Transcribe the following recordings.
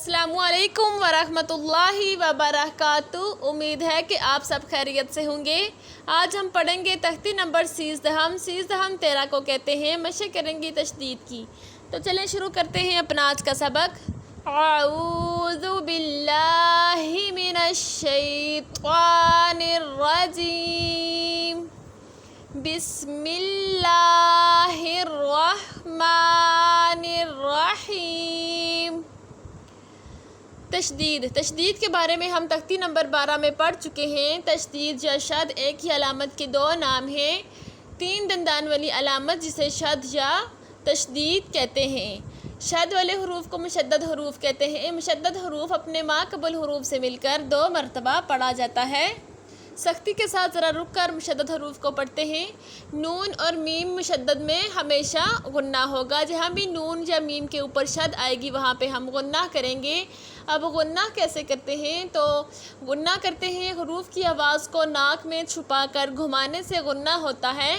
السلام علیکم ورحمۃ اللہ وبرکاتہ۔ امید ہے کہ آپ سب خیریت سے ہوں گے۔ آج ہم پڑھیں گے تختی نمبر 13 13 کو کہتے ہیں، مشق کریں گے تشدید کی۔ تو چلیں شروع کرتے ہیں اپنا آج کا سبق۔ اعوذ باللہ من الشیطان الرجیم، بسم اللہ الرحمن الرحیم۔ تشدید کے بارے میں ہم تختی نمبر 12 میں پڑھ چکے ہیں۔ تشدید یا شد ایک ہی علامت کے دو نام ہیں۔ 3 دندان والی علامت جسے شد یا تشدید کہتے ہیں۔ شد والے حروف کو مشدد حروف کہتے ہیں۔ مشدد حروف اپنے ماقبل حروف سے مل کر 2 مرتبہ پڑھا جاتا ہے۔ سختی کے ساتھ ذرا رک کر مشدد حروف کو پڑھتے ہیں۔ نون اور میم مشدد میں ہمیشہ غنہ ہوگا۔ جہاں بھی نون یا میم کے اوپر شد آئے گی وہاں پہ ہم غنہ کریں گے۔ اب غنہ کیسے کرتے ہیں؟ تو غنہ کرتے ہیں حروف کی آواز کو ناک میں چھپا کر گھمانے سے غنہ ہوتا ہے،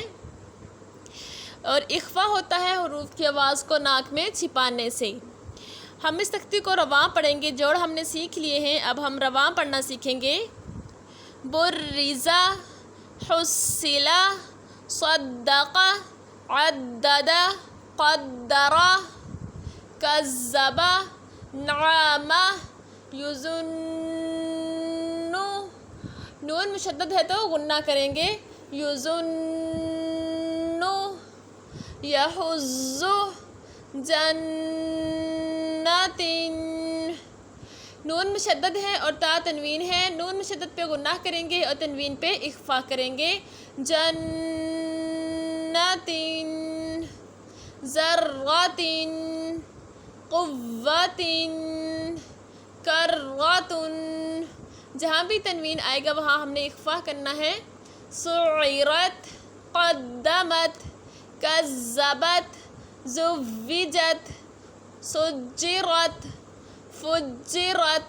اور اخفا ہوتا ہے حروف کی آواز کو ناک میں چھپانے سے۔ ہم اس تختی کو رواں پڑھیں گے۔ جوڑ ہم نے سیکھ لیے ہیں، اب ہم رواں پڑھنا سیکھیں گے۔ برزا، حصلا، صدقہ، عددا، قدرہ، کذبہ، نعمہ، یظن۔ نون مشدد ہے تو غنہ کریں گے۔ یظن، یحز، جنت۔ نون مشدد ہے اور تا تنوین ہے۔ نون مشدد پہ غنہ کریں گے اور تنوین پہ اخفا کریں گے۔ جنت، ذرۃ، قوۃ، کرۃ۔ جہاں بھی تنوین آئے گا وہاں ہم نے اخفا کرنا ہے۔ سعرت، قدمت، کذبت، زوجت، سجرت، فجرت۔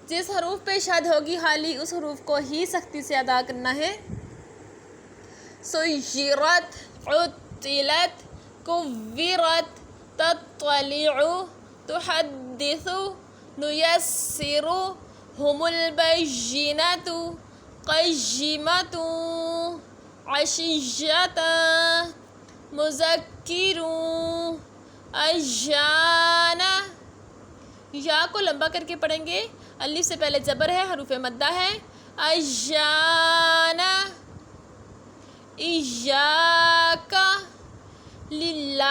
جس حروف پہ شد ہوگی حالی اس حروف کو ہی سختی سے ادا کرنا ہے۔ سیرت، عطلت، کورت، تطلع، تحدث، نیسر، ہم البینۃ، قیمۃ، عشیۃ، مذکر، ایجانہ۔ یا کو لمبا کر کے پڑھیں گے۔ الف سے پہلے زبر ہے، حروف مدہ ہے۔ ایجانہ، ایاک، للہ۔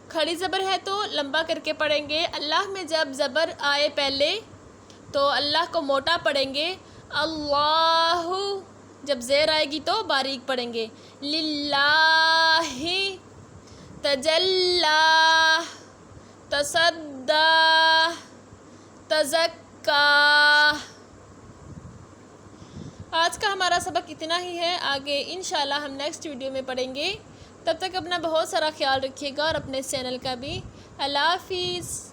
کھڑی زبر ہے تو لمبا کر کے پڑھیں گے۔ اللہ میں جب زبر آئے پہلے تو اللہ کو موٹا پڑھیں گے۔ اللہ جب زیر آئے گی تو باریک پڑھیں گے۔ للہ، تجلی، تصدی، تزکی۔ آج کا ہمارا سبق اتنا ہی ہے۔ آگے انشاءاللہ ہم نیکسٹ ویڈیو میں پڑھیں گے۔ تب تک اپنا بہت سارا خیال رکھیے گا اور اپنے چینل کا بھی۔ اللہ حافظ۔